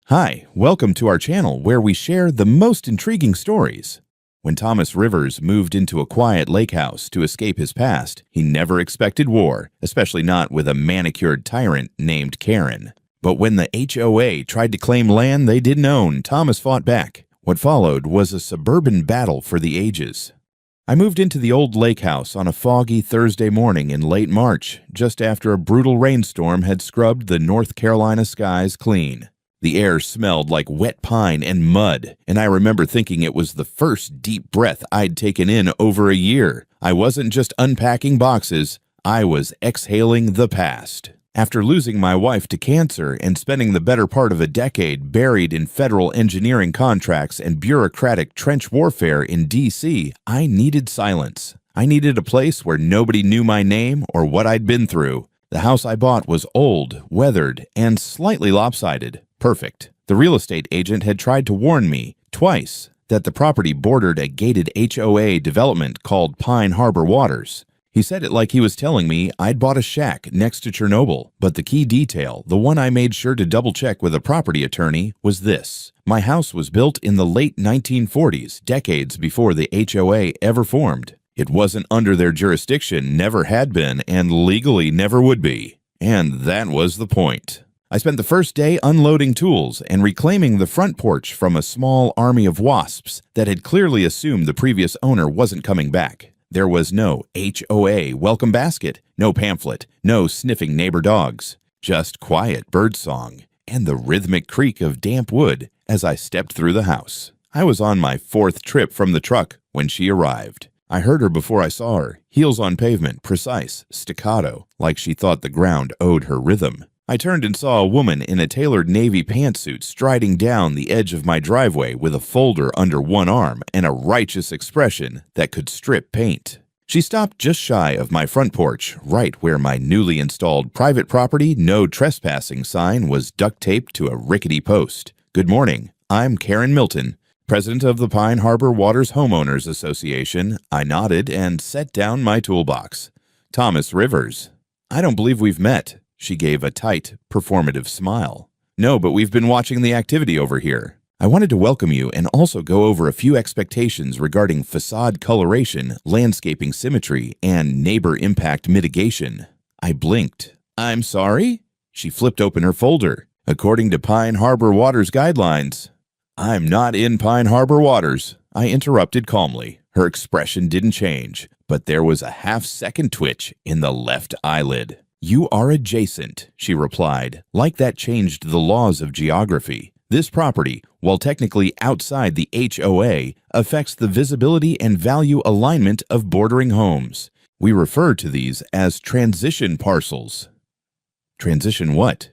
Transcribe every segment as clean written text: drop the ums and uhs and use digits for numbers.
Hi, welcome to our channel where we share the most intriguing stories. When Thomas Rivers moved into a quiet lake house to escape his past, he never expected war, especially not with a manicured tyrant named Karen. But when the HOA tried to claim land they didn't own, Thomas fought back. What followed was a suburban battle for the ages. I moved into the old lake house on a foggy Thursday morning in late March, just after a brutal rainstorm had scrubbed the North Carolina skies clean. The air smelled like wet pine and mud, and I remember thinking it was the first deep breath I'd taken in over a year. I wasn't just unpacking boxes, I was exhaling the past. After losing my wife to cancer and spending the better part of a decade buried in federal engineering contracts and bureaucratic trench warfare in D.C., I needed silence. I needed a place where nobody knew my name or what I'd been through. The house I bought was old, weathered, and slightly lopsided. Perfect. The real estate agent had tried to warn me, twice, that the property bordered a gated HOA development called Pine Harbor Waters. He said it like he was telling me I'd bought a shack next to Chernobyl, but the key detail, the one I made sure to double-check with a property attorney, was this. My house was built in the late 1940s, decades before the HOA ever formed. It wasn't under their jurisdiction, never had been, and legally never would be. And that was the point. I spent the first day unloading tools and reclaiming the front porch from a small army of wasps that had clearly assumed the previous owner wasn't coming back. There was no HOA welcome basket, no pamphlet, no sniffing neighbor dogs, just quiet birdsong and the rhythmic creak of damp wood as I stepped through the house. I was on my fourth trip from the truck when she arrived. I heard her before I saw her, heels on pavement, precise, staccato, like she thought the ground owed her rhythm. I turned and saw a woman in a tailored navy pantsuit striding down the edge of my driveway with a folder under one arm and a righteous expression that could strip paint. She stopped just shy of my front porch, right where my newly installed private property no trespassing sign was duct taped to a rickety post. "Good morning. I'm Karen Milton, president of the Pine Harbor Waters Homeowners Association." I nodded and set down my toolbox. "Thomas Rivers. I don't believe we've met." She gave a tight, performative smile. "No, but we've been watching the activity over here. I wanted to welcome you and also go over a few expectations regarding facade coloration, landscaping symmetry, and neighbor impact mitigation." I blinked. "I'm sorry?" She flipped open her folder. "According to Pine Harbor Waters guidelines." "I'm not in Pine Harbor Waters," I interrupted calmly. Her expression didn't change, but there was a half-second twitch in the left eyelid. "You are adjacent," she replied, like that changed the laws of geography. "This property, while technically outside the HOA, affects the visibility and value alignment of bordering homes. We refer to these as transition parcels." "Transition what?"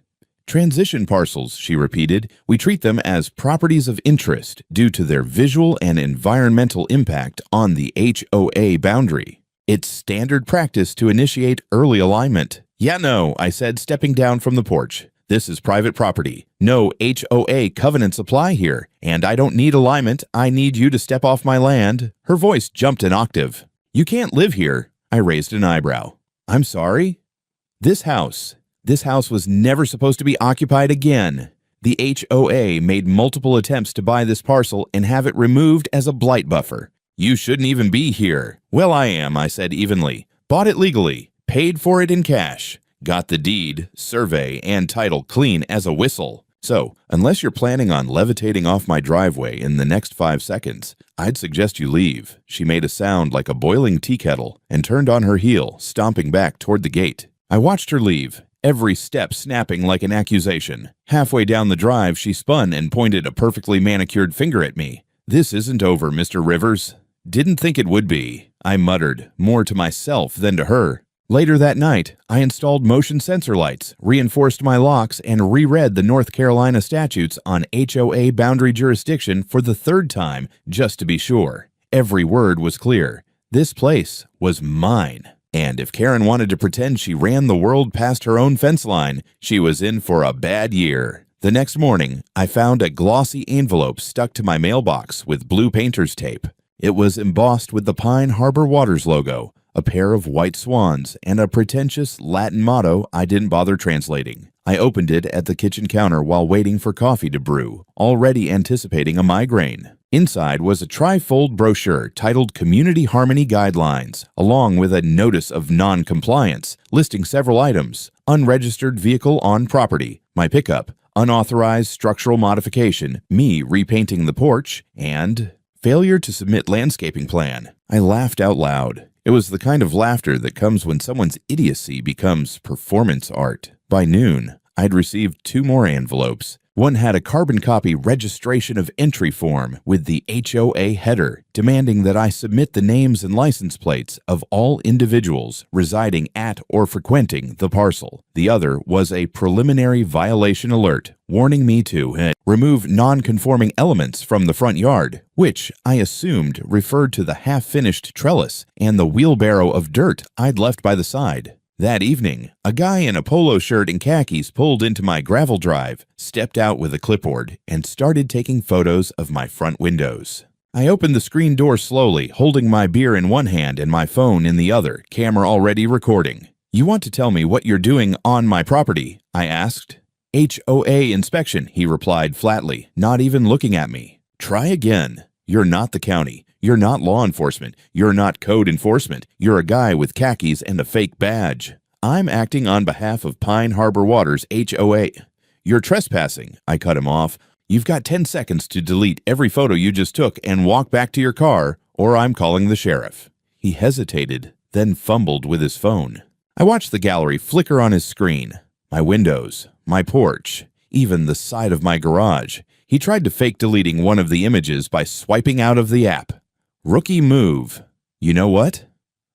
"Transition parcels," she repeated. "We treat them as properties of interest due to their visual and environmental impact on the HOA boundary. It's standard practice to initiate early alignment." "Yeah, no," I said, stepping down from the porch. "This is private property. No HOA covenants apply here, and I don't need alignment. I need you to step off my land." Her voice jumped an octave. "You can't live here." I raised an eyebrow. "I'm sorry?" This house was never supposed to be occupied again. The HOA made multiple attempts to buy this parcel and have it removed as a blight buffer. "You shouldn't even be here." "Well, I am," I said evenly. "Bought it legally. Paid for it in cash. Got the deed, survey, and title clean as a whistle. So, unless you're planning on levitating off my driveway in the next 5 seconds, I'd suggest you leave." She made a sound like a boiling tea kettle and turned on her heel, stomping back toward the gate. I watched her leave, every step snapping like an accusation. Halfway down the drive, she spun and pointed a perfectly manicured finger at me. "This isn't over, Mr. Rivers." "Didn't think it would be," I muttered, more to myself than to her. Later that night, I installed motion sensor lights, reinforced my locks, and reread the North Carolina statutes on HOA boundary jurisdiction for the third time, just to be sure. Every word was clear. This place was mine. And if Karen wanted to pretend she ran the world past her own fence line, she was in for a bad year. The next morning, I found a glossy envelope stuck to my mailbox with blue painter's tape. It was embossed with the Pine Harbor Waters logo, a pair of white swans, and a pretentious Latin motto I didn't bother translating. I opened it at the kitchen counter while waiting for coffee to brew, already anticipating a migraine. Inside was a tri-fold brochure titled Community Harmony Guidelines, along with a notice of non-compliance, listing several items: unregistered vehicle on property, my pickup, unauthorized structural modification, me repainting the porch, and failure to submit landscaping plan. I laughed out loud. It was the kind of laughter that comes when someone's idiocy becomes performance art. By noon, I'd received 2 more envelopes. One had a carbon copy registration of entry form with the HOA header, demanding that I submit the names and license plates of all individuals residing at or frequenting the parcel. The other was a preliminary violation alert, warning me to remove non-conforming elements from the front yard, which I assumed referred to the half-finished trellis and the wheelbarrow of dirt I'd left by the side. That evening, a guy in a polo shirt and khakis pulled into my gravel drive, stepped out with a clipboard, and started taking photos of my front windows. I opened the screen door slowly, holding my beer in one hand and my phone in the other, camera already recording. "You want to tell me what you're doing on my property?" I asked. "HOA inspection," he replied flatly, not even looking at me. "Try again. You're not the county. You're not law enforcement. You're not code enforcement. You're a guy with khakis and a fake badge. I'm acting on behalf of Pine Harbor Water's HOA. You're trespassing." I cut him off. "You've got 10 seconds to delete every photo you just took and walk back to your car, or I'm calling the sheriff." He hesitated, then fumbled with his phone. I watched the gallery flicker on his screen. My windows, my porch, even the side of my garage. He tried to fake deleting one of the images by swiping out of the app. Rookie move. "You know what?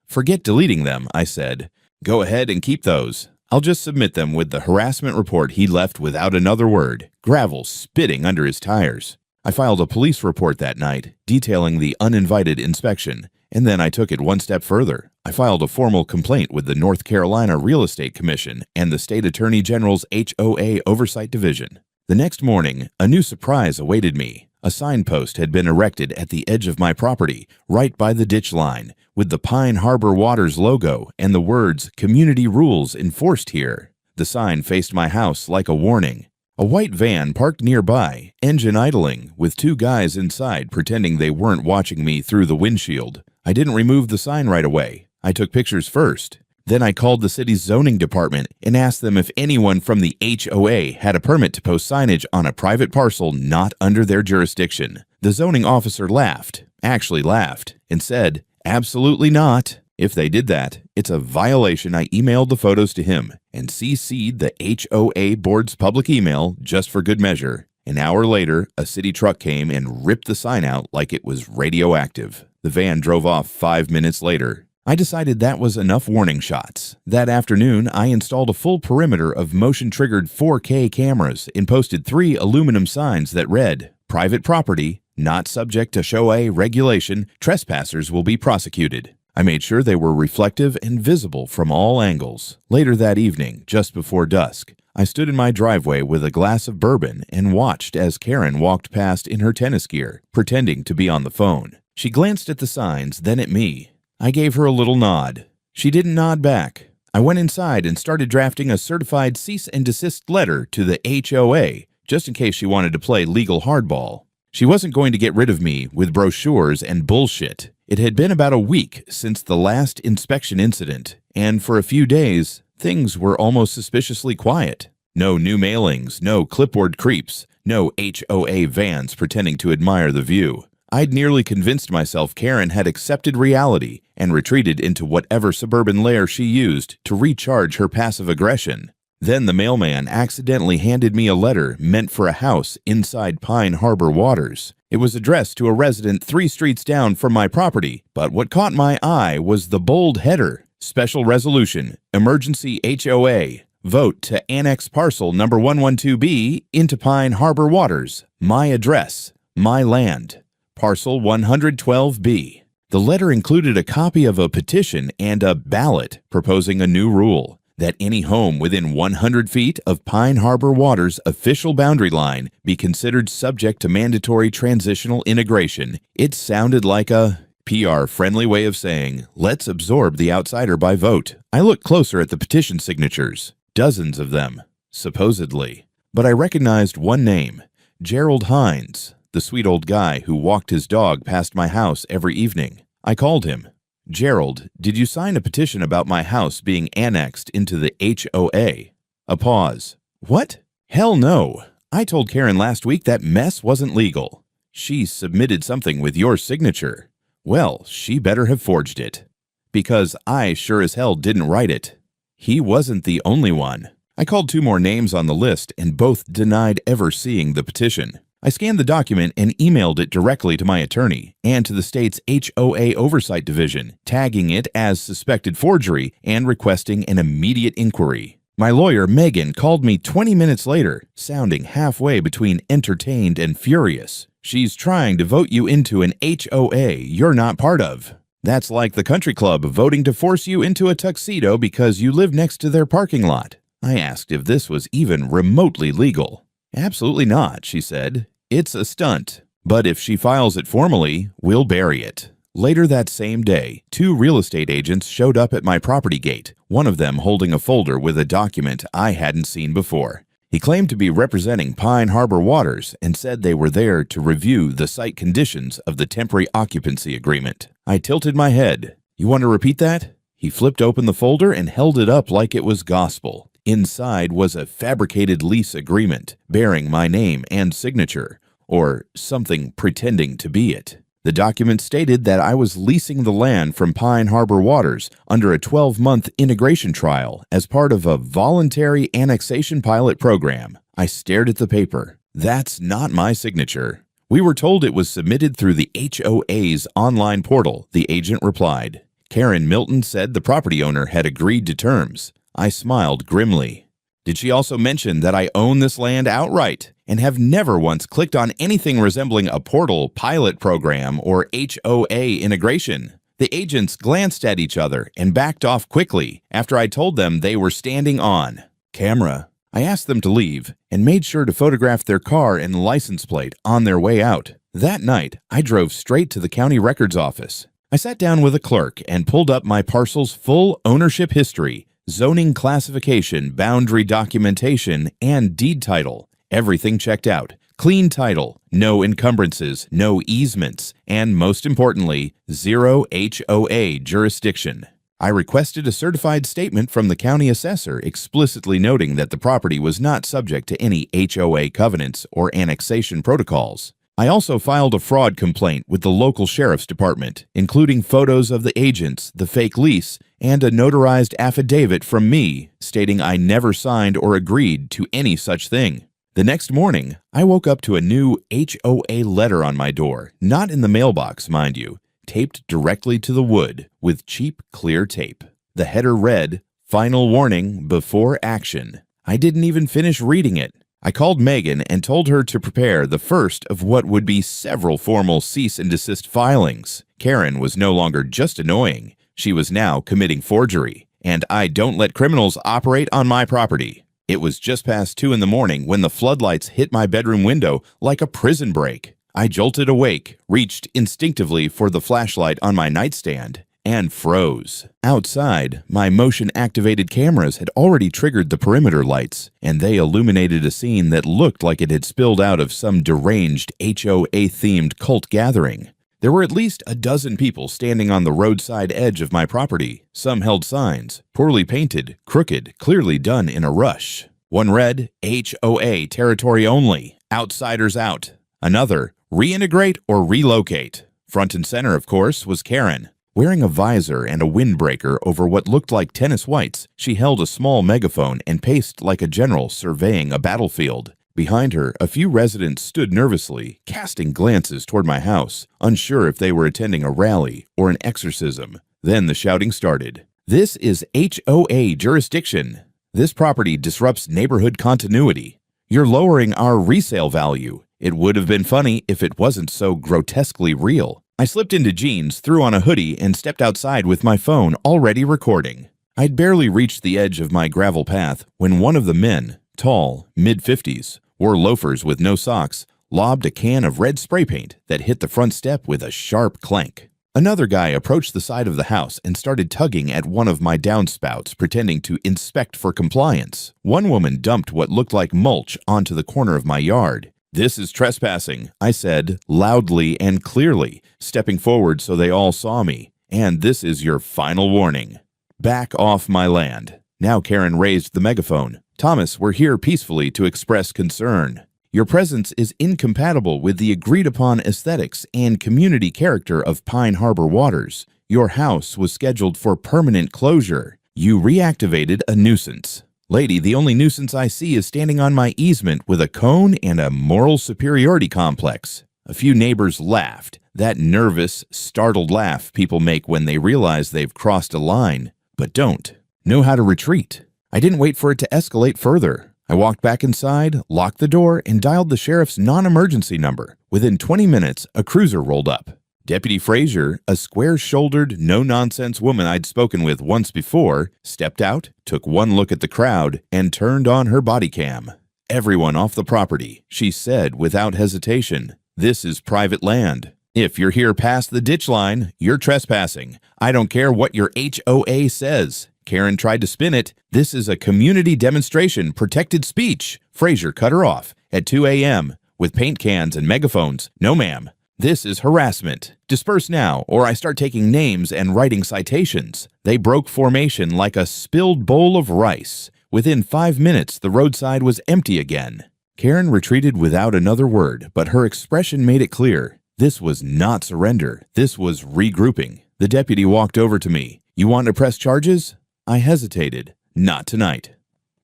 Forget deleting them," I said. "Go ahead and keep those. I'll just submit them with the harassment report." He left without another word, gravel spitting under his tires. I filed a police report that night, detailing the uninvited inspection, and then I took it one step further. I filed a formal complaint with the North Carolina Real Estate Commission and the State Attorney General's HOA Oversight Division. The next morning, a new surprise awaited me. A signpost had been erected at the edge of my property, right by the ditch line, with the Pine Harbor Waters logo and the words "Community Rules Enforced Here." The sign faced my house like a warning. A white van parked nearby, engine idling, with 2 guys inside pretending they weren't watching me through the windshield. I didn't remove the sign right away. I took pictures first. Then I called the city's zoning department and asked them if anyone from the HOA had a permit to post signage on a private parcel not under their jurisdiction. The zoning officer laughed, and said, "Absolutely not. If they did that, it's a violation." I emailed the photos to him and CC'd the HOA board's public email just for good measure. An hour later, a city truck came and ripped the sign out like it was radioactive. The van drove off 5 minutes later. I decided that was enough warning shots. That afternoon, I installed a full perimeter of motion-triggered 4K cameras and posted 3 aluminum signs that read, "Private property, not subject to HOA regulation, trespassers will be prosecuted." I made sure they were reflective and visible from all angles. Later that evening, just before dusk, I stood in my driveway with a glass of bourbon and watched as Karen walked past in her tennis gear, pretending to be on the phone. She glanced at the signs, then at me. I gave her a little nod. She didn't nod back. I went inside and started drafting a certified cease and desist letter to the HOA, just in case she wanted to play legal hardball. She wasn't going to get rid of me with brochures and bullshit. It had been about a week since the last inspection incident, and for a few days, things were almost suspiciously quiet. No new mailings, no clipboard creeps, no HOA vans pretending to admire the view. I'd nearly convinced myself Karen had accepted reality and retreated into whatever suburban lair she used to recharge her passive aggression. Then the mailman accidentally handed me a letter meant for a house inside Pine Harbor Waters. It was addressed to a resident 3 streets down from my property, but what caught my eye was the bold header: "Special Resolution, Emergency HOA, Vote to Annex Parcel Number 112B into Pine Harbor Waters. My address, my land. Parcel 112B. The letter included a copy of a petition and a ballot proposing a new rule that any home within 100 feet of Pine Harbor Water's official boundary line be considered subject to mandatory transitional integration. It sounded like a PR-friendly way of saying, let's absorb the outsider by vote. I looked closer at the petition signatures. Dozens of them. supposedly. But I recognized one name, Gerald Hines, the sweet old guy who walked his dog past my house every evening. I called him. "Gerald, did you sign a petition about my house being annexed into the HOA? A pause. "What? Hell no. I told Karen last week that mess wasn't legal. She submitted something with your signature. Well, she better have forged it. Because I sure as hell didn't write it." He wasn't the only one. I called 2 more names on the list and both denied ever seeing the petition. I scanned the document and emailed it directly to my attorney and to the state's HOA Oversight Division, tagging it as suspected forgery and requesting an immediate inquiry. My lawyer, Megan, called me 20 minutes later, sounding halfway between entertained and furious. "She's trying to vote you into an HOA you're not part of. That's like the country club voting to force you into a tuxedo because you live next to their parking lot." I asked if this was even remotely legal. "Absolutely not," she said. "It's a stunt. But if she files it formally, we'll bury it." Later that same day, 2 real estate agents showed up at my property gate, one of them holding a folder with a document I hadn't seen before. He claimed to be representing Pine Harbor Waters and said they were there to review the site conditions of the temporary occupancy agreement. I tilted my head. "You want to repeat that?" He flipped open the folder and held it up like it was gospel. Inside was a fabricated lease agreement bearing my name and signature, or something pretending to be it. The document stated that I was leasing the land from Pine Harbor Waters under a 12-month integration trial as part of a voluntary annexation pilot program. I stared at the paper. "That's not my signature." "We were told it was submitted through the HOA's online portal," the agent replied. Karen Milton said the property owner had agreed to terms. I smiled grimly. "Did she also mention that I own this land outright and have never once clicked on anything resembling a portal, pilot program, or HOA integration?" The agents glanced at each other and backed off quickly after I told them they were standing on camera. I asked them to leave and made sure to photograph their car and license plate on their way out. That night, I drove straight to the county records office. I sat down with a clerk and pulled up my parcel's full ownership history, zoning classification, boundary documentation, and deed title. Everything checked out. Clean title, no encumbrances, no easements, and most importantly, 0 HOA jurisdiction. I requested a certified statement from the county assessor explicitly noting that the property was not subject to any HOA covenants or annexation protocols. I also filed a fraud complaint with the local sheriff's department, including photos of the agents, the fake lease, and a notarized affidavit from me stating I never signed or agreed to any such thing. The next morning, I woke up to a new HOA letter on my door, not in the mailbox, mind you, taped directly to the wood with cheap, clear tape. The header read, "Final warning before action." I didn't even finish reading it. I called Megan and told her to prepare the first of what would be several formal cease and desist filings. Karen was no longer just annoying. She was now committing forgery, and I don't let criminals operate on my property. It was just past 2 in the morning when the floodlights hit my bedroom window like a prison break. I jolted awake, reached instinctively for the flashlight on my nightstand, and froze. Outside, my motion-activated cameras had already triggered the perimeter lights, and they illuminated a scene that looked like it had spilled out of some deranged HOA-themed cult gathering. There were at least a dozen people standing on the roadside edge of my property. Some held signs, poorly painted, crooked, clearly done in a rush. One read, "HOA territory only, outsiders out." Another, "Reintegrate or relocate." Front and center, of course, was Karen. Wearing a visor and a windbreaker over what looked like tennis whites, she held a small megaphone and paced like a general surveying a battlefield. Behind her, a few residents stood nervously, casting glances toward my house, unsure if they were attending a rally or an exorcism. Then the shouting started. "This is HOA jurisdiction. This property disrupts neighborhood continuity. You're lowering our resale value. It would have been funny if it wasn't so grotesquely real." I slipped into jeans, threw on a hoodie, and stepped outside with my phone already recording. I'd barely reached the edge of my gravel path when one of the men, tall, mid-50s, wore loafers with no socks, lobbed a can of red spray paint that hit the front step with a sharp clank. Another guy approached the side of the house and started tugging at one of my downspouts, pretending to inspect for compliance. One woman dumped what looked like mulch onto the corner of my yard. "This is trespassing," I said, loudly and clearly, stepping forward so they all saw me. "And this is your final warning. Back off my land." Now Karen raised the megaphone. "Thomas, we're here peacefully to express concern. Your presence is incompatible with the agreed-upon aesthetics and community character of Pine Harbor Waters. Your house was scheduled for permanent closure. You reactivated a nuisance. Lady, the only nuisance I see is standing on my easement with a cone and a moral superiority complex." A few neighbors laughed, that nervous, startled laugh people make when they realize they've crossed a line, but don't know how to retreat. I didn't wait for it to escalate further. I walked back inside, locked the door, and dialed the sheriff's non-emergency number. Within 20 minutes, a cruiser rolled up. Deputy Frazier, a square-shouldered, no-nonsense woman I'd spoken with once before, stepped out, took one look at the crowd, and turned on her body cam. "Everyone off the property," she said without hesitation. "This is private land. If you're here past the ditch line, you're trespassing. I don't care what your HOA says." Karen tried to spin it. "This is a community demonstration, protected speech." Frazier cut her off at 2 a.m. with paint cans and megaphones. "No, ma'am. This is harassment. Disperse now, or I start taking names and writing citations." They broke formation like a spilled bowl of rice. Within 5 minutes, the roadside was empty again. Karen retreated without another word, but her expression made it clear. This was not surrender. This was regrouping. The deputy walked over to me. "You want to press charges?" I hesitated. "Not tonight.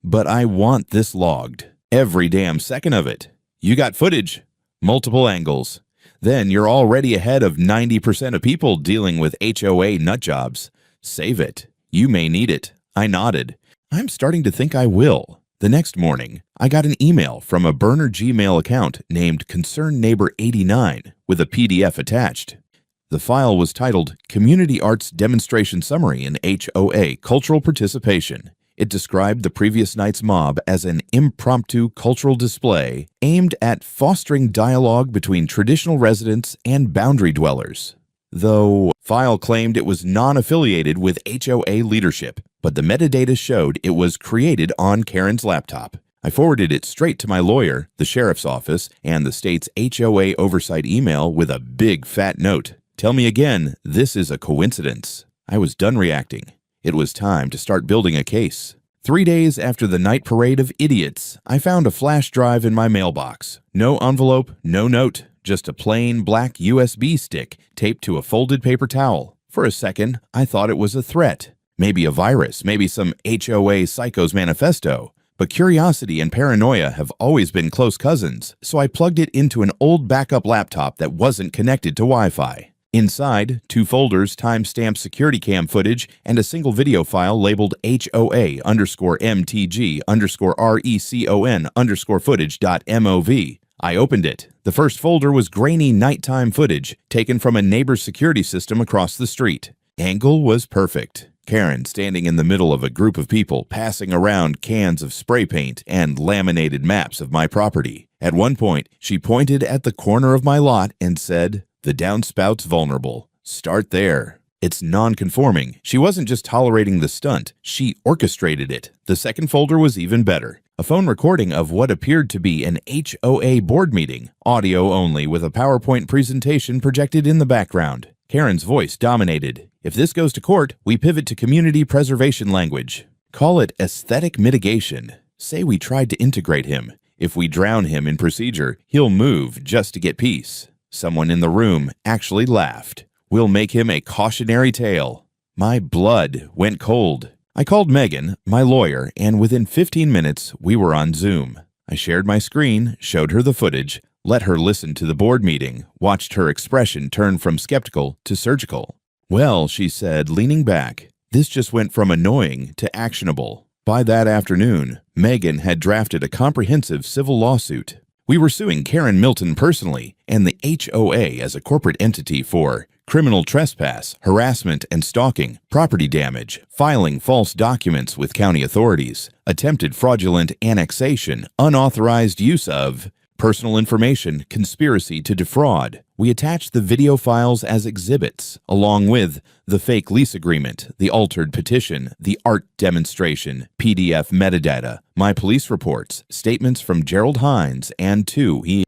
But I want this logged. Every damn second of it. You got footage. Multiple angles. Then you're already ahead of 90% of people dealing with HOA nutjobs. Save it. You may need it." I nodded. "I'm starting to think I will." The next morning, I got an email from a burner Gmail account named Concerned Neighbor 89 with a PDF attached. The file was titled Community Arts Demonstration Summary in HOA Cultural Participation. It described the previous night's mob as an impromptu cultural display aimed at fostering dialogue between traditional residents and boundary dwellers. Though file claimed it was non-affiliated with HOA leadership, but the metadata showed it was created on Karen's laptop. I forwarded it straight to my lawyer, the sheriff's office, and the state's HOA oversight email with a big fat note. "Tell me again, this is a coincidence." I was done reacting. It was time to start building a case. 3 days after the night parade of idiots, I found a flash drive in my mailbox. No envelope, no note, just a plain black USB stick taped to a folded paper towel. For a second, I thought it was a threat. Maybe a virus, maybe some HOA psycho's manifesto. But curiosity and paranoia have always been close cousins, so I plugged it into an old backup laptop that wasn't connected to Wi-Fi. Inside, 2 folders, timestamped security cam footage, and a single video file labeled HOA_MTG_RECON_footage.mov. I opened it. The first folder was grainy nighttime footage taken from a neighbor's security system across the street. Angle was perfect. Karen standing in the middle of a group of people passing around cans of spray paint and laminated maps of my property. At one point, she pointed at the corner of my lot and said, "The downspouts vulnerable. Start there." It's non-conforming. She wasn't just tolerating the stunt, she orchestrated it. The second folder was even better. A phone recording of what appeared to be an HOA board meeting, audio only with a PowerPoint presentation projected in the background. Karen's voice dominated. "If this goes to court, we pivot to community preservation language. Call it aesthetic mitigation. Say we tried to integrate him. If we drown him in procedure, he'll move just to get peace." Someone in the room actually laughed. "We'll make him a cautionary tale." My blood went cold. I called Megan, my lawyer, and within 15 minutes, we were on Zoom. I shared my screen, showed her the footage, let her listen to the board meeting, watched her expression turn from skeptical to surgical. "Well," she said, leaning back, "this just went from annoying to actionable." By that afternoon, Megan had drafted a comprehensive civil lawsuit. We were suing Karen Milton personally and the HOA as a corporate entity for criminal trespass, harassment and stalking, property damage, filing false documents with county authorities, attempted fraudulent annexation, unauthorized use of personal information, conspiracy to defraud, We attached the video files as exhibits, along with the fake lease agreement, the altered petition, the art demonstration, PDF metadata, my police reports, statements from Gerald Hines, and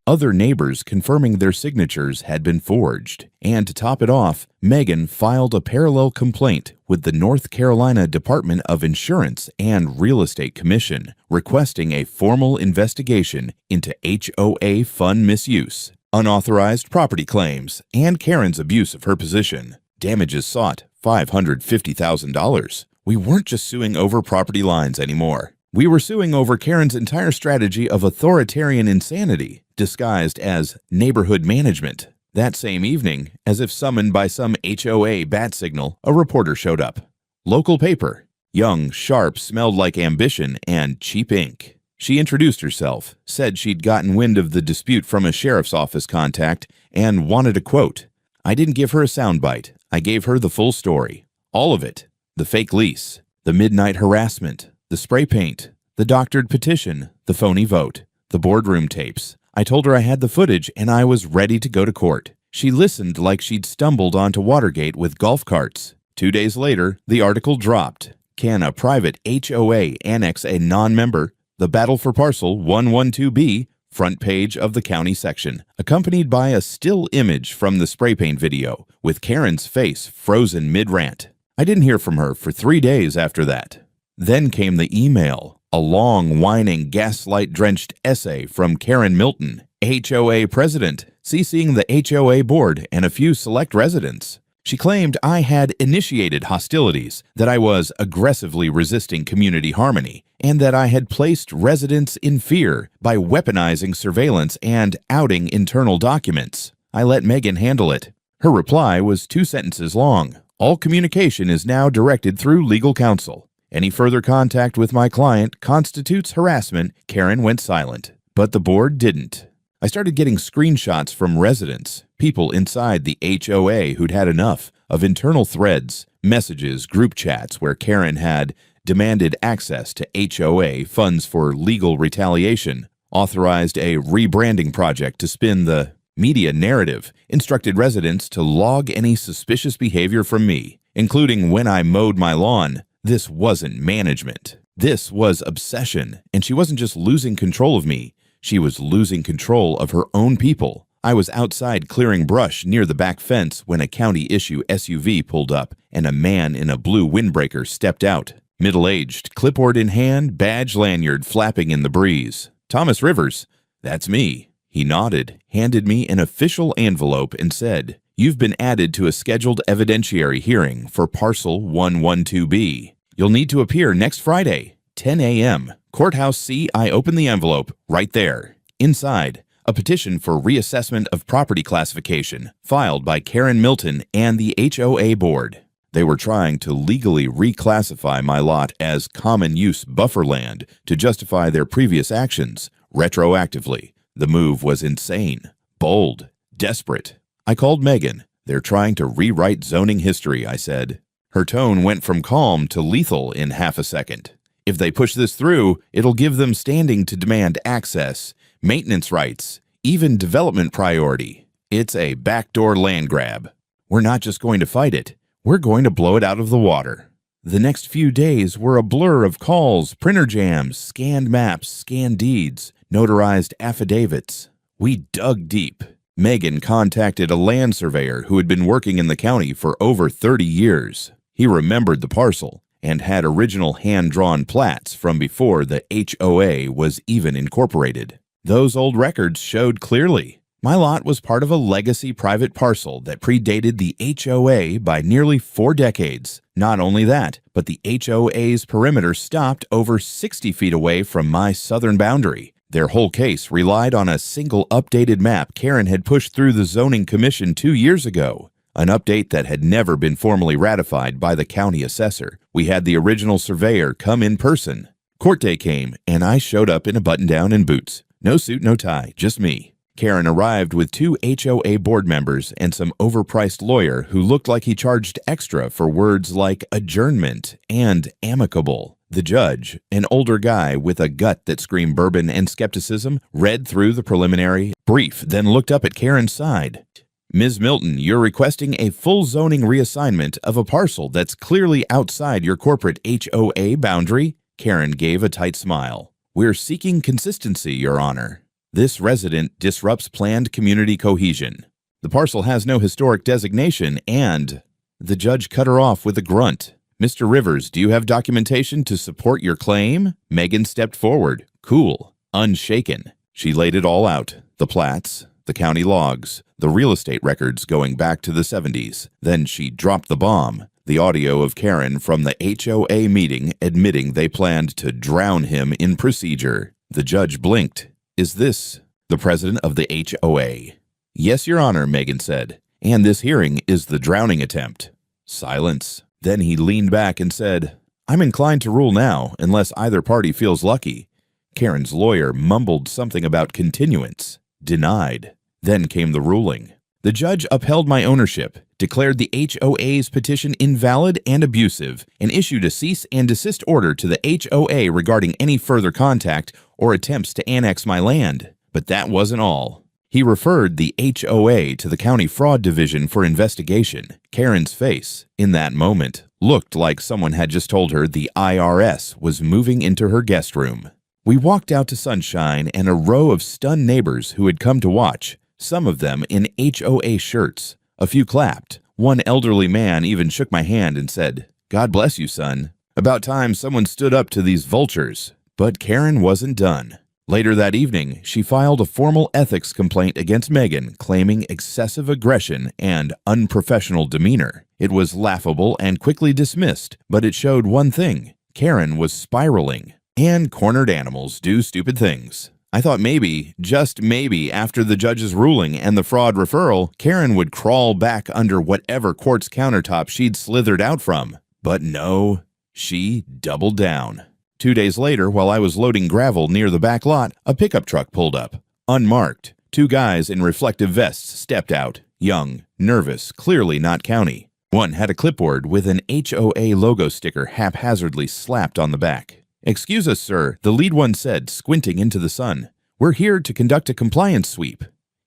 other neighbors confirming their signatures had been forged. And to top it off, Megan filed a parallel complaint with the North Carolina Department of Insurance and Real Estate Commission, requesting a formal investigation into HOA fund misuse, unauthorized property claims, and Karen's abuse of her position. Damages sought $550,000. We weren't just suing over property lines anymore. We were suing over Karen's entire strategy of authoritarian insanity, disguised as neighborhood management. That same evening, as if summoned by some HOA bat signal, a reporter showed up. Local paper. Young, sharp, smelled like ambition and cheap ink. She introduced herself, said she'd gotten wind of the dispute from a sheriff's office contact, and wanted a quote. I didn't give her a soundbite. I gave her the full story. All of it. The fake lease, the midnight harassment, the spray paint, the doctored petition, the phony vote, the boardroom tapes. I told her I had the footage and I was ready to go to court. She listened like she'd stumbled onto Watergate with golf carts. 2 days later, the article dropped. Can a private HOA annex a non-member? The Battle for Parcel 112B, front page of the county section, accompanied by a still image from the spray paint video, with Karen's face frozen mid-rant. I didn't hear from her for 3 days after that. Then came the email, a long, whining, gaslight-drenched essay from Karen Milton, HOA president, CCing the HOA board and a few select residents. She claimed I had initiated hostilities, that I was aggressively resisting community harmony, and that I had placed residents in fear by weaponizing surveillance and outing internal documents. I let Megan handle it. Her reply was 2 sentences long. All communication is now directed through legal counsel. Any further contact with my client constitutes harassment. Karen went silent, but the board didn't. I started getting screenshots from residents, people inside the HOA who'd had enough of internal threads, messages, group chats where Karen had demanded access to HOA funds for legal retaliation, authorized a rebranding project to spin the media narrative, instructed residents to log any suspicious behavior from me, including when I mowed my lawn. This wasn't management. This was obsession, and she wasn't just losing control of me. She was losing control of her own people. I was outside clearing brush near the back fence when a county-issue SUV pulled up and a man in a blue windbreaker stepped out. Middle-aged, clipboard in hand, badge lanyard flapping in the breeze. Thomas Rivers, that's me. He nodded, handed me an official envelope and said, "You've been added to a scheduled evidentiary hearing for Parcel 112B. You'll need to appear next Friday, 10 a.m. Courthouse C." I opened the envelope, right there. Inside, a petition for reassessment of property classification, filed by Karen Milton and the HOA board. They were trying to legally reclassify my lot as common use buffer land to justify their previous actions, retroactively. The move was insane, bold, desperate. I called Megan. They're trying to rewrite zoning history, I said. Her tone went from calm to lethal in half a second. If they push this through, it'll give them standing to demand access, maintenance rights, even development priority. It's a backdoor land grab. We're not just going to fight it. We're going to blow it out of the water. The next few days were a blur of calls, printer jams, scanned maps, scanned deeds, notarized affidavits. We dug deep. Megan contacted a land surveyor who had been working in the county for over 30 years. He remembered the parcel and had original hand-drawn plats from before the HOA was even incorporated. Those old records showed clearly. My lot was part of a legacy private parcel that predated the HOA by nearly 4 decades. Not only that, but the HOA's perimeter stopped over 60 feet away from my southern boundary. Their whole case relied on a single updated map Karen had pushed through the zoning commission 2 years ago, an update that had never been formally ratified by the county assessor. We had the original surveyor come in person. Court day came, and I showed up in a button-down and boots. No suit, no tie, just me. Karen arrived with 2 HOA board members and some overpriced lawyer who looked like he charged extra for words like adjournment and amicable. The judge, an older guy with a gut that screamed bourbon and skepticism, read through the preliminary brief, then looked up at Karen's side. Ms. Milton, you're requesting a full zoning reassignment of a parcel that's clearly outside your corporate HOA boundary? Karen gave a tight smile. We're seeking consistency, Your Honor. This resident disrupts planned community cohesion. The parcel has no historic designation and… The judge cut her off with a grunt. Mr. Rivers, do you have documentation to support your claim? Megan stepped forward, cool, unshaken. She laid it all out, the plats, the county logs, the real estate records going back to the 70s. Then she dropped the bomb, the audio of Karen from the HOA meeting admitting they planned to drown him in procedure. The judge blinked. Is this the president of the HOA? Yes, Your Honor, Megan said. And this hearing is the drowning attempt. Silence. Then he leaned back and said, I'm inclined to rule now, unless either party feels lucky. Karen's lawyer mumbled something about continuance. Denied. Then came the ruling. The judge upheld my ownership, declared the HOA's petition invalid and abusive, and issued a cease and desist order to the HOA regarding any further contact or attempts to annex my land. But that wasn't all. He referred the HOA to the County Fraud Division for investigation. Karen's face, in that moment, looked like someone had just told her the IRS was moving into her guest room. We walked out to sunshine and a row of stunned neighbors who had come to watch, some of them in HOA shirts. A few clapped. One elderly man even shook my hand and said, God bless you, son. About time someone stood up to these vultures. But Karen wasn't done. Later that evening, she filed a formal ethics complaint against Megan, claiming excessive aggression and unprofessional demeanor. It was laughable and quickly dismissed, but it showed one thing. Karen was spiraling. And cornered animals do stupid things. I thought maybe, just maybe, after the judge's ruling and the fraud referral, Karen would crawl back under whatever quartz countertop she'd slithered out from. But no, she doubled down. 2 days later, while I was loading gravel near the back lot, a pickup truck pulled up. Unmarked. 2 guys in reflective vests stepped out. Young, nervous, clearly not county. One had a clipboard with an HOA logo sticker haphazardly slapped on the back. Excuse us, sir, the lead one said, squinting into the sun. We're here to conduct a compliance sweep.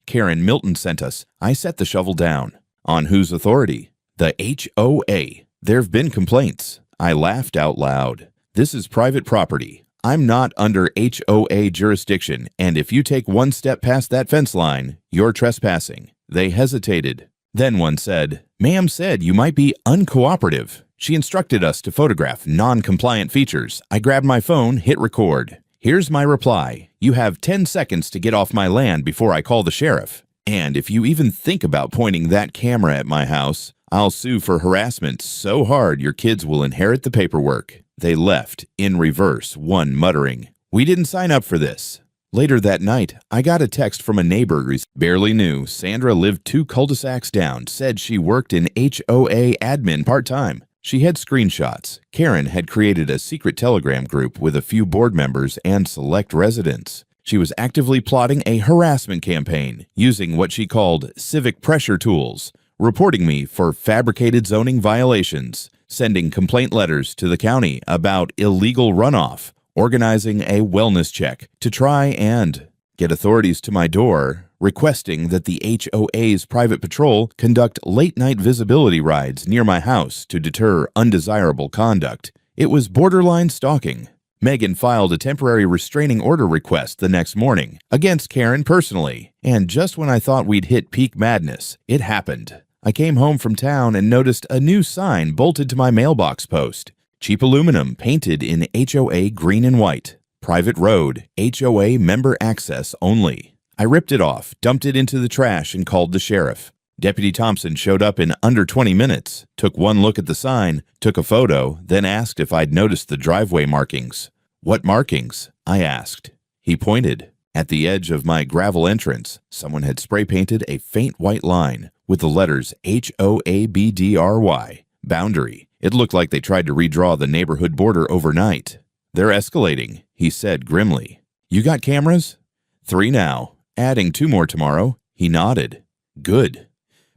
Karen Milton sent us. I set the shovel down. On whose authority? The HOA. There've been complaints. I laughed out loud. This is private property. I'm not under HOA jurisdiction, and if you take one step past that fence line, you're trespassing. They hesitated. Then one said, Ma'am said you might be uncooperative. She instructed us to photograph non-compliant features. I grabbed my phone, hit record. Here's my reply. You have 10 seconds to get off my land before I call the sheriff. And if you even think about pointing that camera at my house, I'll sue for harassment so hard your kids will inherit the paperwork. They left, in reverse, one muttering, We didn't sign up for this. Later that night, I got a text from a neighbor who barely knew Sandra lived 2 cul-de-sacs down, said she worked in HOA admin part-time. She had screenshots. Karen had created a secret Telegram group with a few board members and select residents. She was actively plotting a harassment campaign, using what she called civic pressure tools, reporting me for fabricated zoning violations, sending complaint letters to the county about illegal runoff, organizing a wellness check to try and get authorities to my door, requesting that the HOA's private patrol conduct late-night visibility rides near my house to deter undesirable conduct. It was borderline stalking. Megan filed a temporary restraining order request the next morning against Karen personally, and just when I thought we'd hit peak madness, it happened. I came home from town and noticed a new sign bolted to my mailbox post. Cheap aluminum painted in HOA green and white. Private road, HOA member access only. I ripped it off, dumped it into the trash, and called the sheriff. Deputy Thompson showed up in under 20 minutes, took one look at the sign, took a photo, then asked if I'd noticed the driveway markings. What markings? I asked. He pointed. At the edge of my gravel entrance, someone had spray painted a faint white line with the letters HOABDRY, boundary. It looked like they tried to redraw the neighborhood border overnight. They're escalating, he said grimly. You got cameras? 3 now. Adding 2 more tomorrow. He nodded. Good.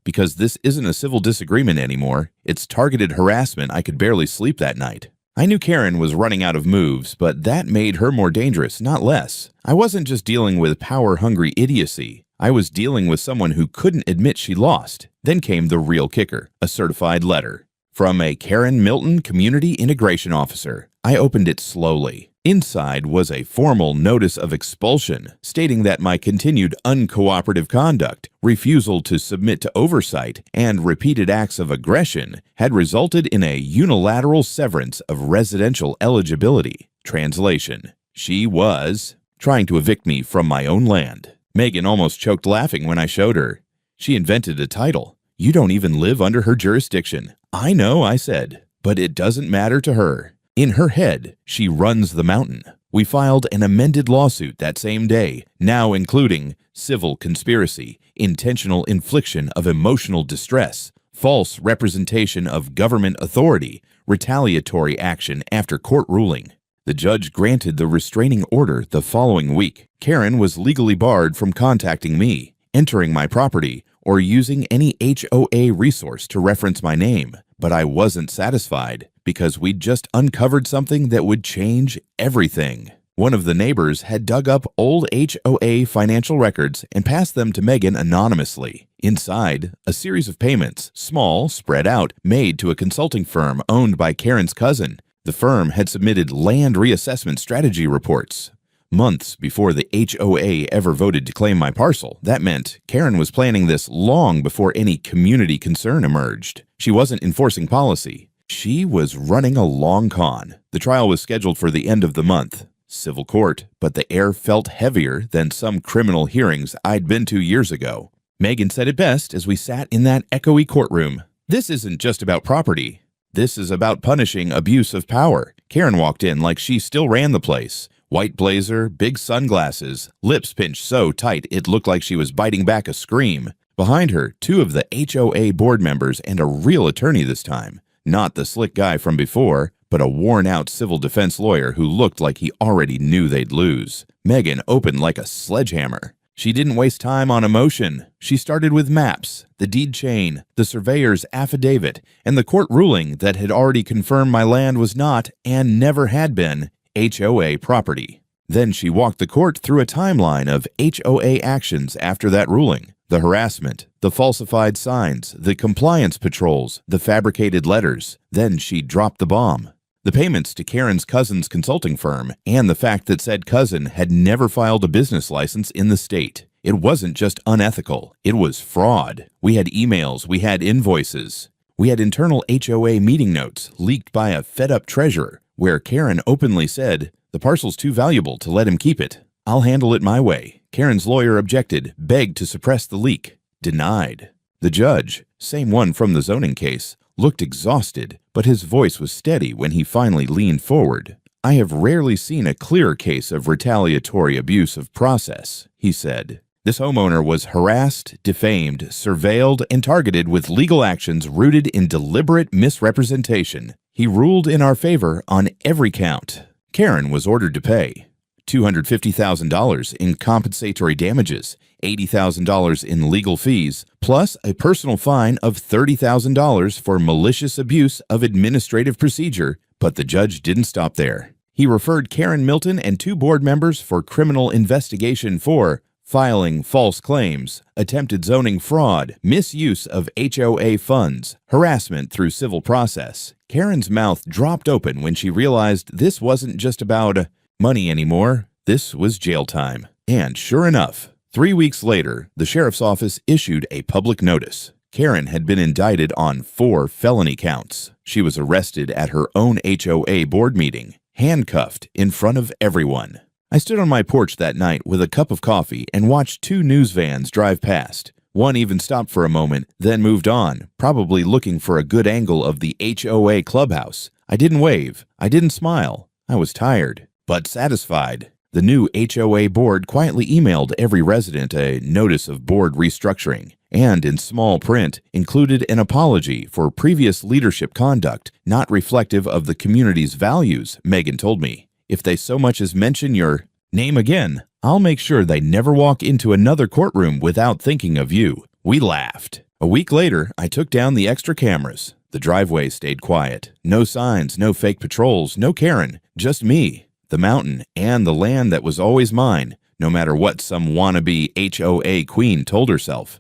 Because this isn't a civil disagreement anymore. It's targeted harassment. I could barely sleep that night. I knew Karen was running out of moves, but that made her more dangerous, not less. I wasn't just dealing with power-hungry idiocy. I was dealing with someone who couldn't admit she lost. Then came the real kicker, a certified letter. From a Karen Milton Community Integration Officer. I opened it slowly. Inside was a formal notice of expulsion stating that my continued uncooperative conduct, refusal to submit to oversight, and repeated acts of aggression had resulted in a unilateral severance of residential eligibility. Translation: she was trying to evict me from my own land. Megan almost choked laughing when I showed her. She invented a title. You don't even live under her jurisdiction. I know, I said, but it doesn't matter to her. In her head, she runs the mountain. We filed an amended lawsuit that same day, now including civil conspiracy, intentional infliction of emotional distress, false representation of government authority, retaliatory action after court ruling. The judge granted the restraining order the following week. Karen was legally barred from contacting me, entering my property, or using any HOA resource to reference my name. But I wasn't satisfied because we'd just uncovered something that would change everything. One of the neighbors had dug up old HOA financial records and passed them to Megan anonymously. Inside, a series of payments, small, spread out, made to a consulting firm owned by Karen's cousin. The firm had submitted land reassessment strategy reports. Months before the HOA ever voted to claim my parcel. That meant Karen was planning this long before any community concern emerged. She wasn't enforcing policy. She was running a long con. The trial was scheduled for the end of the month. Civil court, but the air felt heavier than some criminal hearings I'd been to years ago. Megan said it best as we sat in that echoey courtroom. This isn't just about property. This is about punishing abuse of power. Karen walked in like she still ran the place. White blazer, big sunglasses, lips pinched so tight it looked like she was biting back a scream. Behind her, two of the HOA board members and a real attorney this time. Not the slick guy from before, but a worn-out civil defense lawyer who looked like he already knew they'd lose. Megan opened like a sledgehammer. She didn't waste time on emotion. She started with maps, the deed chain, the surveyor's affidavit, and the court ruling that had already confirmed my land was not, and never had been, HOA property. Then she walked the court through a timeline of HOA actions after that ruling. The harassment, the falsified signs, the compliance patrols, the fabricated letters. Then she dropped the bomb. The payments to Karen's cousin's consulting firm, and the fact that said cousin had never filed a business license in the state. It wasn't just unethical, it was fraud. We had emails, we had invoices. We had internal HOA meeting notes leaked by a fed-up treasurer, where Karen openly said, "The parcel's too valuable to let him keep it. I'll handle it my way." Karen's lawyer objected, begged to suppress the leak. Denied. The judge, same one from the zoning case, looked exhausted, but his voice was steady when he finally leaned forward. "I have rarely seen a clearer case of retaliatory abuse of process," he said. This homeowner was harassed, defamed, surveilled, and targeted with legal actions rooted in deliberate misrepresentation. He ruled in our favor on every count. Karen was ordered to pay $250,000 in compensatory damages, $80,000 in legal fees, plus a personal fine of $30,000 for malicious abuse of administrative procedure. But the judge didn't stop there. He referred Karen Milton and two board members for criminal investigation for filing false claims, attempted zoning fraud, misuse of HOA funds, harassment through civil process. Karen's mouth dropped open when she realized this wasn't just about money anymore. This was jail time. And sure enough, 3 weeks later, the sheriff's office issued a public notice. Karen had been indicted on 4 felony counts. She was arrested at her own HOA board meeting, handcuffed in front of everyone. I stood on my porch that night with a cup of coffee and watched 2 news vans drive past. One even stopped for a moment, then moved on, probably looking for a good angle of the HOA clubhouse. I didn't wave. I didn't smile. I was tired, but satisfied. The new HOA board quietly emailed every resident a notice of board restructuring, and in small print included an apology for previous leadership conduct not reflective of the community's values, Megan told me. If they so much as mention your name again, I'll make sure they never walk into another courtroom without thinking of you. We laughed. A week later, I took down the extra cameras. The driveway stayed quiet. No signs, no fake patrols, no Karen, just me, the mountain, and the land that was always mine. no matter what some wannabe HOA queen told herself.